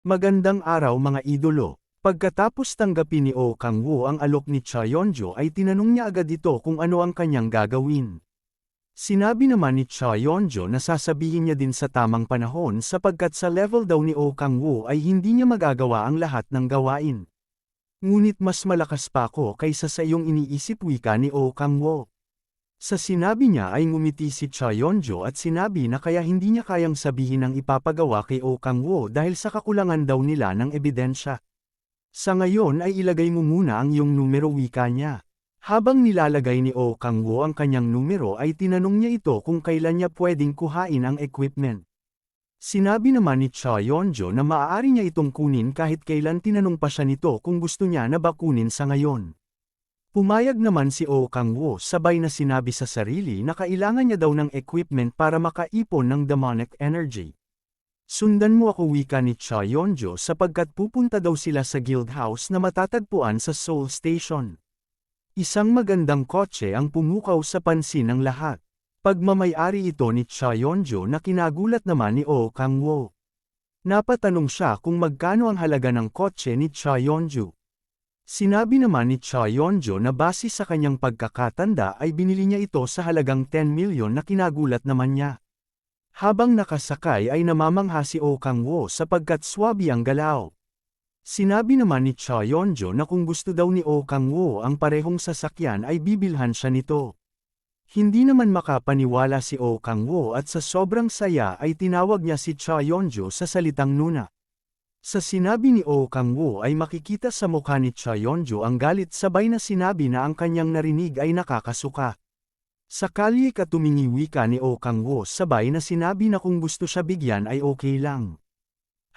Magandang araw mga idolo. Pagkatapos tanggapin ni Oh Kang-woo ang alok ni Cha Yeon-jo ay tinanong niya agad ito kung ano ang kanyang gagawin. Sinabi naman ni Cha Yeon-jo na sasabihin niya din sa tamang panahon sapagkat sa level daw ni Oh Kang-woo ay hindi niya magagawa ang lahat ng gawain. Ngunit mas malakas pa ako kaysa sa iyong iniisip, wika ni Oh Kang-woo. Sa sinabi niya ay ngumiti si Cha Yeon-jo at sinabi na kaya hindi niya kayang sabihin ang ipapagawa kay Oh Kang-woo dahil sa kakulangan daw nila ng ebidensya. Sa ngayon ay ilagay mo muna ang iyong numero, wika niya. Habang nilalagay ni Oh Kang-woo ang kanyang numero ay tinanong niya ito kung kailan niya pwedeng kuhain ang equipment. Sinabi naman ni Cha Yeon-jo na maaari niya itong kunin kahit kailan. Tinanong pa siya nito kung gusto niya na ba kunin sa ngayon. Pumayag naman si Oh Kang-woo sabay na sinabi sa sarili na kailangan niya daw ng equipment para makaipon ng demonic energy. Sundan mo ako, wika ni Cha Yeon-jo sapagkat pupunta daw sila sa guild house na matatagpuan sa Seoul Station. Isang magandang kotse ang pumukaw sa pansin ng lahat. Pagmamayari ito ni Cha Yeon-jo na kinagulat naman ni Oh Kang-woo. Napatanong siya kung magkano ang halaga ng kotse ni Cha Yeon-jo. Sinabi naman ni Cha Yeon-jo na base sa kanyang pagkakatanda ay binili niya ito sa halagang 10 milyon na kinagulat naman niya. Habang nakasakay ay namamangha si Oh Kang-woo sapagkat swabe ang galaw. Sinabi naman ni Cha Yeon-jo na kung gusto daw ni Oh Kang-woo ang parehong sasakyan ay bibilhan siya nito. Hindi naman makapaniwala si Oh Kang-woo at sa sobrang saya ay tinawag niya si Cha Yeon-jo sa salitang nuna. Sa sinabi ni Oh Kang-woo ay makikita sa mukha ni Cha Yeon-jo ang galit sabay na sinabi na ang kanyang narinig ay nakakasuka. Sa kalye ka tumingi, wika ni Oh Kang-woo sabay na sinabi na kung gusto siya bigyan ay okay lang.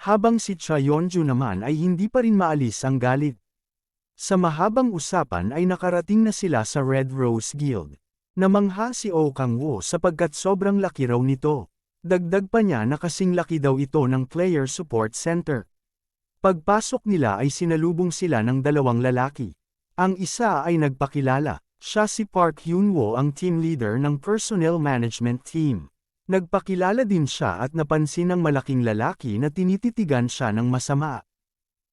Habang si Cha Yeon-jo naman ay hindi pa rin maalis ang galit. Sa mahabang usapan ay nakarating na sila sa Red Rose Guild. Namangha si Oh Kang-woo sapagkat sobrang laki raw nito. Dagdag pa niya na kasing laki daw ito ng Player Support Center. Pagpasok nila ay sinalubong sila ng dalawang lalaki. Ang isa ay nagpakilala, siya si Park Hyun-woo, ang team leader ng personnel management team. Nagpakilala din siya at napansin ng malaking lalaki na tinititigan siya ng masama.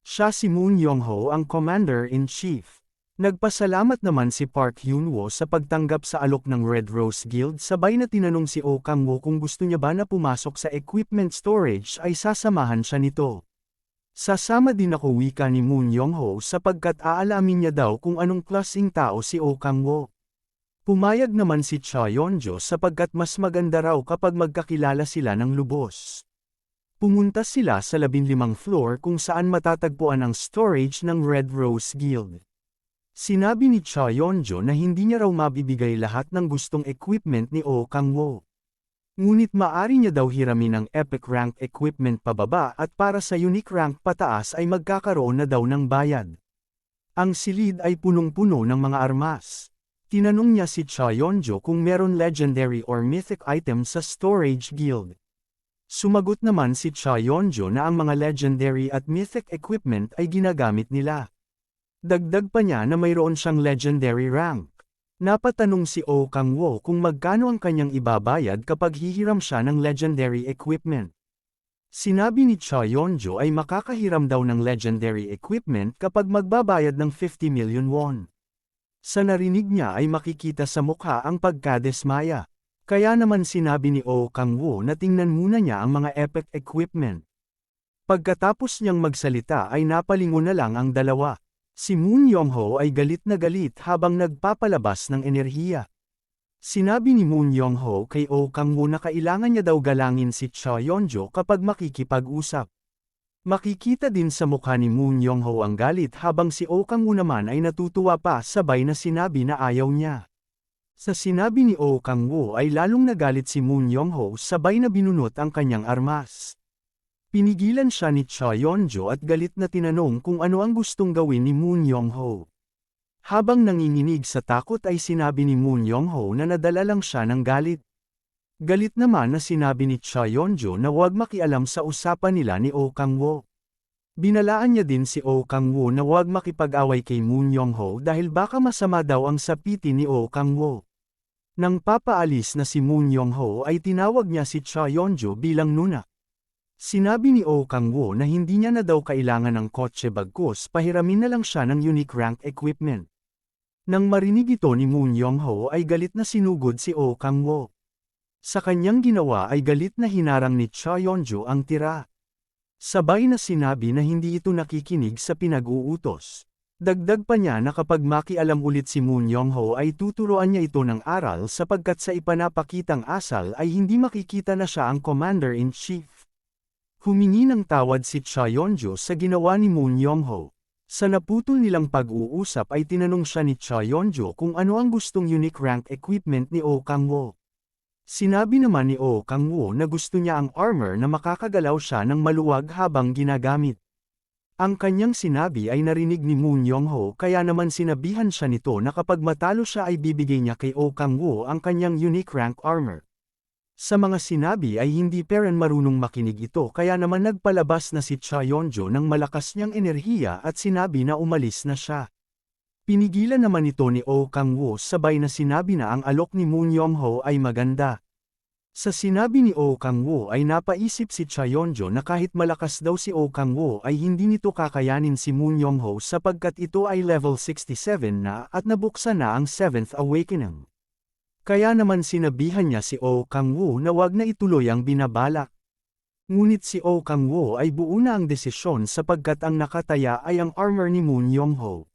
Siya si Moon Young-ho, ang commander-in-chief. Nagpasalamat naman si Park Hyun-woo sa pagtanggap sa alok ng Red Rose Guild sabay na tinanong si Oh Kang-woo kung gusto niya ba na pumasok sa equipment storage ay sasamahan siya nito. Sasama din ako, wika ni Moon Young-ho sapagkat aalamin niya daw kung anong klaseng tao si Oh Kang-woo. Pumayag naman si Cha Yeon-jo sapagkat mas maganda raw kapag magkakilala sila ng lubos. Pumunta sila sa 15th floor kung saan matatagpuan ang storage ng Red Rose Guild. Sinabi ni Cha Yeon-jo na hindi niya raw mabibigay lahat ng gustong equipment ni Oh Kang-woo. Ngunit maari niya daw hiramin ang epic rank equipment pababa at para sa unique rank pataas ay magkakaroon na daw ng bayad. Ang silid ay punong-puno ng mga armas. Tinanong niya si Cha Yeon-jo kung meron legendary or mythic items sa storage guild. Sumagot naman si Cha Yeon-jo na ang mga legendary at mythic equipment ay ginagamit nila. Dagdag pa niya na mayroon siyang legendary rank. Napatanong si Oh Kang-woo kung magkano ang kanyang ibabayad kapag hihiram siya ng legendary equipment. Sinabi ni Cha Yeon-jo ay makakahiram daw ng legendary equipment kapag magbabayad ng 50 million won. Sa narinig niya ay makikita sa mukha ang pagkadesmaya. Kaya naman sinabi ni Oh Kang-woo na tingnan muna niya ang mga epic equipment. Pagkatapos niyang magsalita ay napalingon na lang ang dalawa. Si Moon Young-ho ay galit na galit habang nagpapalabas ng enerhiya. Sinabi ni Moon Young-ho kay Oh Kang-woo na kailangan niya daw galangin si Cha Yeon-jo kapag makikipag-usap. Makikita din sa mukha ni Moon Young-ho ang galit habang si Oh Kang-woo naman ay natutuwa pa sabay na sinabi na ayaw niya. Sa sinabi ni Oh Kang-woo ay lalong nagalit si Moon Young-ho sabay na binunot ang kanyang armas. Pinigilan siya ni Cha Yeon-jo at galit na tinanong kung ano ang gustong gawin ni Moon Young-ho. Habang nanginginig sa takot ay sinabi ni Moon Young-ho na nadala lang siya ng galit. Galit naman na sinabi ni Cha Yeon-jo na huwag makialam sa usapan nila ni Oh Kang-woo. Binalaan niya din si Oh Kang-woo na huwag makipag-away kay Moon Young-ho dahil baka masama daw ang sapiti ni Oh Kang-woo. Nang papaalis na si Moon Young-ho ay tinawag niya si Cha Yeon-jo bilang nuna. Sinabi ni Oh Kang-woo na hindi niya na daw kailangan ng kotse bagkus pahiramin na lang siya ng unique rank equipment. Nang marinig ito ni Moon Young-ho ay galit na sinugod si Oh Kang-woo. Sa kanyang ginawa ay galit na hinarang ni Cha Yeon-jo ang tira. Sabay na sinabi na hindi ito nakikinig sa pinag-uutos. Dagdag pa niya na kapag makialam ulit si Moon Young-ho ay tuturuan niya ito ng aral sapagkat sa ipanapakitang asal ay hindi makikita na siya ang Commander-in-Chief. Humingi ng tawad si Cha Yeon-jo sa ginawa ni Moon Young-ho. Sa naputol nilang pag-uusap ay tinanong siya ni Cha Yeon-jo kung ano ang gustong unique rank equipment ni Oh Kang-woo. Sinabi naman ni Oh Kang-woo na gusto niya ang armor na makakagalaw siya ng maluwag habang ginagamit. Ang kanyang sinabi ay narinig ni Moon Young-ho kaya naman sinabihan siya nito na kapag matalo siya ay bibigay niya kay Oh Kang-woo ang kanyang unique rank armor. Sa mga sinabi ay hindi pa rin marunong makinig ito kaya naman nagpalabas na si Cha Yeon-jo ng malakas niyang enerhiya at sinabi na umalis na siya. Pinigilan naman ito ni Oh Kang-woo sabay na sinabi na ang alok ni Moon Young-ho ay maganda. Sa sinabi ni Oh Kang-woo ay napaisip si Cha Yeon-jo na kahit malakas daw si Oh Kang-woo ay hindi nito kakayanin si Moon Young-ho sapagkat ito ay level 67 na at nabuksan na ang 7th Awakening. Kaya naman sinabihan niya si Oh Kang-woo na wag na ituloy ang binabalak. Ngunit si Oh Kang-woo ay buo na ang desisyon sapagkat ang nakataya ay ang armor ni Moon Young-ho.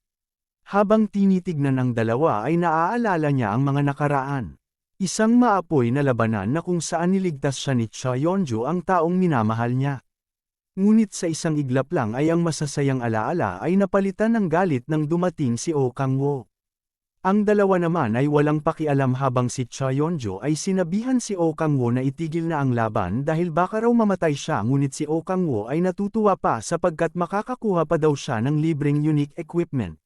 Habang tinitignan ng dalawa ay naaalala niya ang mga nakaraan. Isang maapoy na labanan na kung saan niligtas siya ni Cha Yeon-jo ang taong minamahal niya. Ngunit sa isang iglap lang ay ang masasayang alaala ay napalitan ng galit nang dumating si Oh Kang-woo. Ang dalawa naman ay walang pakialam habang si Cha Yeon-jo ay sinabihan si Oh Kang-woo na itigil na ang laban dahil baka raw mamatay siya ngunit si Oh Kang-woo ay natutuwa pa sapagkat makakakuha pa daw siya ng libreng unique equipment.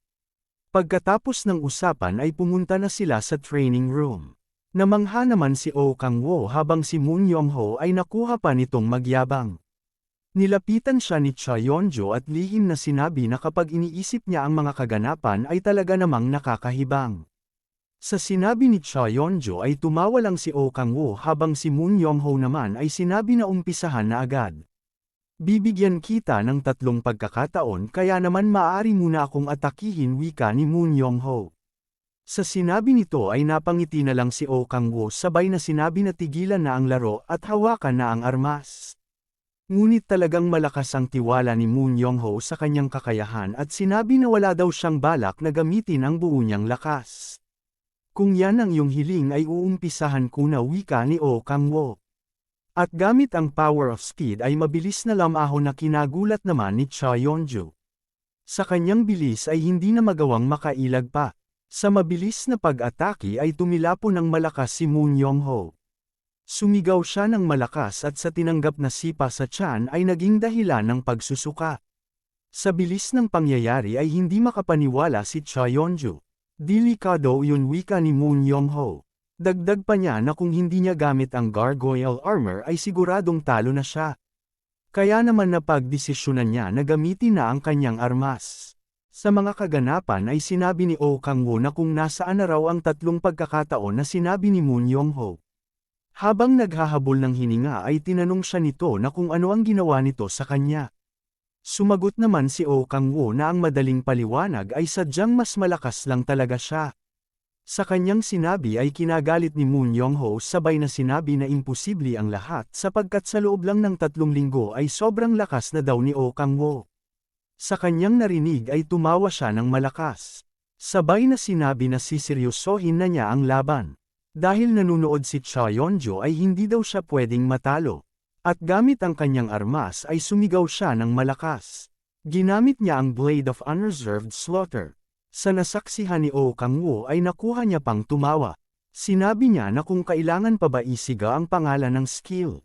Pagkatapos ng usapan ay pumunta na sila sa training room. Namangha naman si Oh Kang-woo habang si Moon Young-ho ay nakuha pa nitong magyabang. Nilapitan siya ni Cha Yeon-jo at lihim na sinabi na kapag iniisip niya ang mga kaganapan ay talaga namang nakakahibang. Sa sinabi ni Cha Yeon-jo ay tumawa lang si Oh Kang-woo habang si Moon Young-ho naman ay sinabi na umpisahan na agad. Bibigyan kita ng 3 pagkakataon kaya naman maaari muna akong atakihin wika ni Moon Young-ho. Sa sinabi nito ay napangiti na lang si Oh Kang-woo sabay na sinabi na tigilan na ang laro at hawakan na ang armas. Ngunit talagang malakas ang tiwala ni Moon Young-ho sa kanyang kakayahan at sinabi na wala daw siyang balak na gamitin ang buo niyang lakas. Kung yan ang iyong hiling ay uumpisahan ko na wika ni Oh Kang-woo. At gamit ang power of speed ay mabilis na lamahon na kinagulat naman ni Cha Yeon-jo. Sa kanyang bilis ay hindi na magawang makailag pa. Sa mabilis na pag-atake ay tumilapo ng malakas si Moon Young-ho. Sumigaw siya ng malakas at sa tinanggap na sipa sa tiyan ay naging dahilan ng pagsusuka. Sa bilis ng pangyayari ay hindi makapaniwala si Cha Yeon-jo. Delikado yun wika ni Moon Young-ho. Dagdag pa niya na kung hindi niya gamit ang gargoyle armor ay siguradong talo na siya. Kaya naman napagdesisyonan niya na gamitin na ang kanyang armas. Sa mga kaganapan ay sinabi ni Oh Kang-woo na kung nasaan na raw ang 3 pagkakataon na sinabi ni Moon Young-ho. Habang naghahabol ng hininga ay tinanong siya nito na kung ano ang ginawa nito sa kanya. Sumagot naman si Oh Kang-woo na ang madaling paliwanag ay sadyang mas malakas lang talaga siya. Sa kanyang sinabi ay kinagalit ni Moon Young-ho sabay na sinabi na imposible ang lahat sapagkat sa loob lang ng 3 linggo ay sobrang lakas na daw ni Oh Kang-woo. Sa kanyang narinig ay tumawa siya ng malakas. Sabay na sinabi na siseryosohin na niya ang laban. Dahil nanunood si Cha Yeon-jo ay hindi daw siya pwedeng matalo. At gamit ang kanyang armas ay sumigaw siya ng malakas. Ginamit niya ang Blade of Unreserved Slaughter. Sa nasaksihan ni Oh Kang-woo ay nakuha niya pang tumawa. Sinabi niya na kung kailangan pa ba isiga ang pangalan ng skill.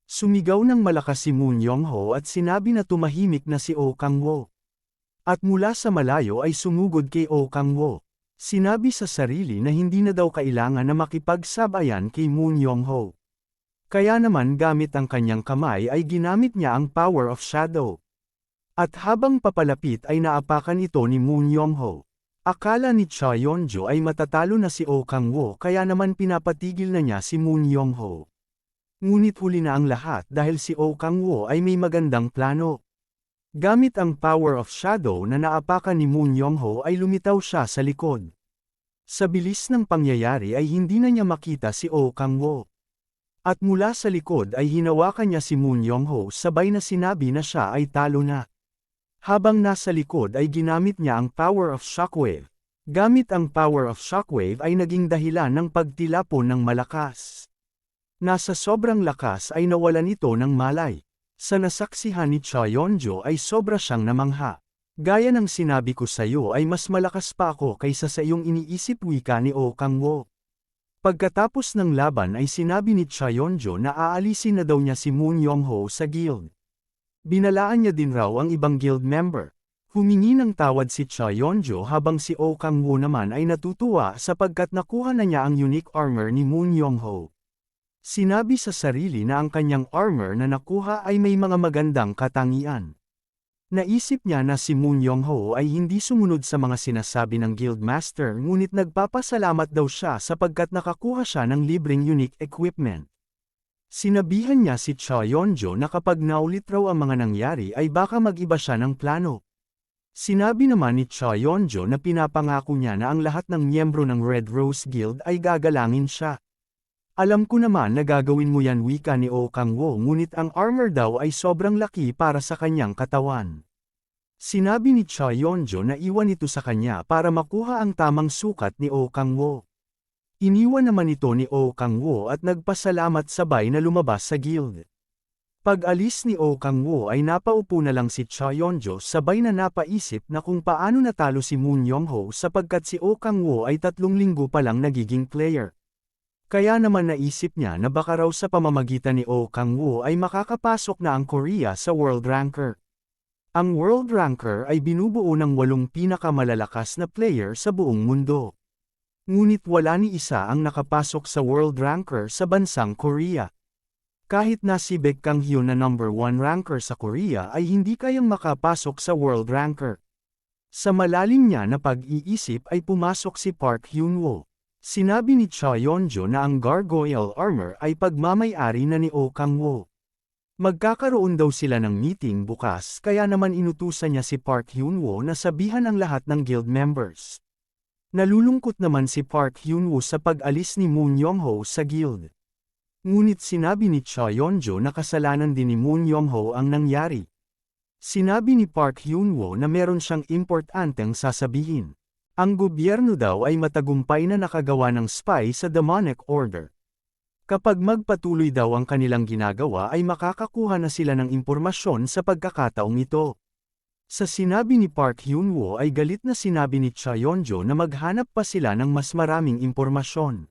Sumigaw ng malakas si Moon Young-ho at sinabi na tumahimik na si Oh Kang-woo. At mula sa malayo ay sumugod kay Oh Kang-woo. Sinabi sa sarili na hindi na daw kailangan na makipagsabayan kay Moon Young-ho. Kaya naman gamit ang kanyang kamay ay ginamit niya ang power of shadow. At habang papalapit ay naapakan ito ni Moon Young-ho. Akala ni Cha Yeon-jo ay matatalo na si Oh Kang-woo kaya naman pinapatigil na niya si Moon Young-ho. Ngunit huli na ang lahat dahil si Oh Kang-woo ay may magandang plano. Gamit ang power of shadow na naapakan ni Moon Young-ho ay lumitaw siya sa likod. Sa bilis ng pangyayari ay hindi na niya makita si Oh Kang-woo. At mula sa likod ay hinawakan niya si Moon Young-ho sabay na sinabi na siya ay talo na. Habang nasa likod ay ginamit niya ang power of shockwave. Gamit ang power of shockwave ay naging dahilan ng pagtilapon ng malakas. Nasa sobrang lakas ay nawalan ito ng malay. Sa nasaksihan ni Cha Yeon-jo ay sobra siyang namangha. Gaya ng sinabi ko sa iyo ay mas malakas pa ako kaysa sa iyong iniisip, wika ni Oh Kang-woo. Pagkatapos ng laban ay sinabi ni Cha Yeon-jo na aalisin na daw niya si Moon Young-ho sa guild. Binalaan niya din raw ang ibang guild member. Humingi ng tawad si Cha Yeon-jo habang si Oh Kang-woo naman ay natutuwa sapagkat nakuha na niya ang unique armor ni Moon Young-ho. Sinabi sa sarili na ang kanyang armor na nakuha ay may mga magandang katangian. Naisip niya na si Moon Young-ho ay hindi sumunod sa mga sinasabi ng guildmaster, ngunit nagpapasalamat daw siya sapagkat nakakuha siya ng libreng unique equipment. Sinabihan niya si Cha Yeon-jo na kapag naulit raw ang mga nangyari ay baka mag-iba siya ng plano. Sinabi naman ni Cha Yeon-jo na pinapangako niya na ang lahat ng miyembro ng Red Rose Guild ay gagalangin siya. Alam ko naman na gagawin mo yan, wika ni Oh Kang-woo, ngunit ang armor daw ay sobrang laki para sa kanyang katawan. Sinabi ni Cha Yeon-jo na iwan ito sa kanya para makuha ang tamang sukat ni Oh Kang-woo. Iniwan naman ito ni Oh Kang-woo at nagpasalamat sabay na lumabas sa guild. Pag-alis ni Oh Kang-woo ay napaupo na lang si Cha Yeon-jo sabay na napaisip na kung paano natalo si Moon Young-ho sapagkat si Oh Kang-woo ay 3 linggo pa lang nagiging player. Kaya naman naisip niya na baka raw sa pamamagitan ni Oh Kang-woo ay makakapasok na ang Korea sa World Ranker. Ang World Ranker ay binubuo ng 8 pinakamalalakas na player sa buong mundo. Ngunit wala ni isa ang nakapasok sa World Ranker sa bansang Korea. Kahit na si Baek Kang-hyun na number 1 ranker sa Korea ay hindi kayang makapasok sa World Ranker. Sa malalim niya na pag-iisip ay pumasok si Park Hyun-woo. Sinabi ni Cha Yeon-jo na ang gargoyle armor ay pagmamay-ari na ni Oh Kang-woo. Magkakaroon daw sila ng meeting bukas kaya naman inutusan niya si Park Hyun-woo na sabihan ang lahat ng guild members. Nalulungkot naman si Park Hyun-woo sa pag-alis ni Moon Young-ho sa guild. Ngunit sinabi ni Cha Yeon-jo na kasalanan din ni Moon Young-ho ang nangyari. Sinabi ni Park Hyun-woo na meron siyang importanteng sasabihin. Ang gobyerno daw ay matagumpay na nakagawa ng spy sa demonic order. Kapag magpatuloy daw ang kanilang ginagawa ay makakakuha na sila ng impormasyon sa pagkakataong ito. Sa sinabi ni Park Hyun-woo ay galit na sinabi ni Cha Yeon-jo na maghanap pa sila ng mas maraming impormasyon.